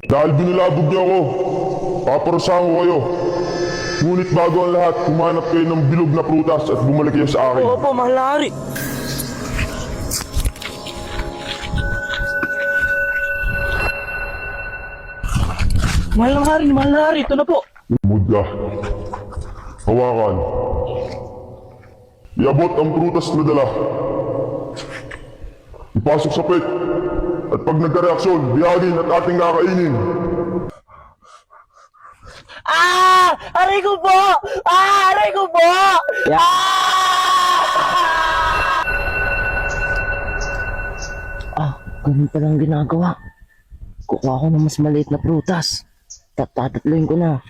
Dahil binilabog niyo ako, paparusahan ko kayo. Ngunit bago ang lahat, humanap kayo ng bilog na prutas at bumalik kayo sa akin. Opo, mahal na hari. Mahal na hari, ito na po. Muda. Hawakan. Iabot ang prutas na dala. Ipasok sa pet. At pag nagka-reaksyon, biyagin at ating kakainin. Aray ko po! Aray ko po! Ganun palang ginagawa. Kukuha ko ng mas maliit na prutas. Tatatluin ko na.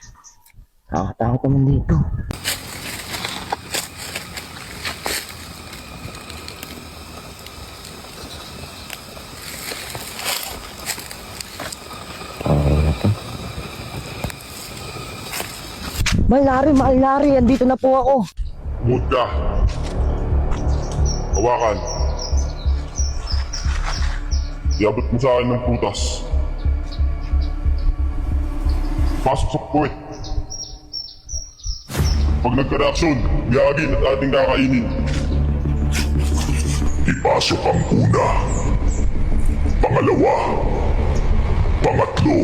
Nakatakot naman dito. Mahal Larry, andito na po ako. Muda. Hawakan. Iabot mo sa akin ng prutas. Pasok sa puwet. Pag nagka-reaksyon, biyagin at ating kakainin. Ipasok ang una. Pangalawa. Pangatlo.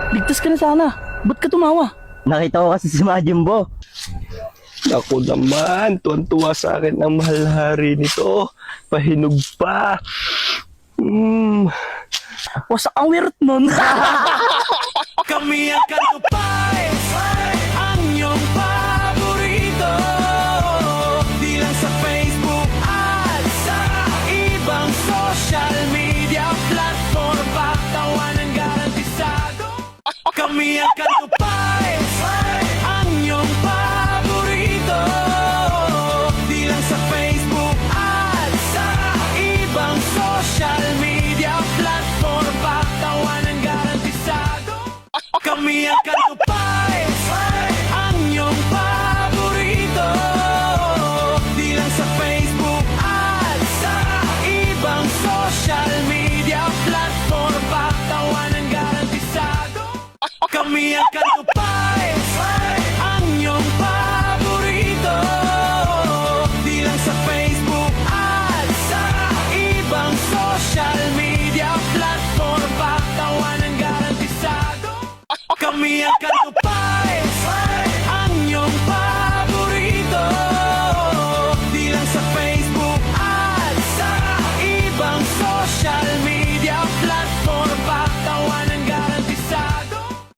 Ligtas ka na sana. Ba't ka tumawa? Nakita ko kasi si Majimbo. Ako naman, tuwan-tuwa sa akin ang mahal na hari nito. Pahinog pa. Wasak ang weird nun. Kami ang kalupay, ang iyong paborito. Di lang sa Facebook at sa ibang social media platform. Pagtawanan garantisado. Kami ang kalupay, ang iyong paborito. Di lang sa Facebook at sa ibang social media platform. Pagtawanan garantisado. Kami ang kalupay, ang iyong paborito. Di lang sa Facebook at sa ibang social media platform. Pagtawanan garantisado. Kami ang kalupay, ang iyong paborito. Di lang sa Facebook at sa ibang social media platform. Pagtawanan garantisado. Kami ang kalupay,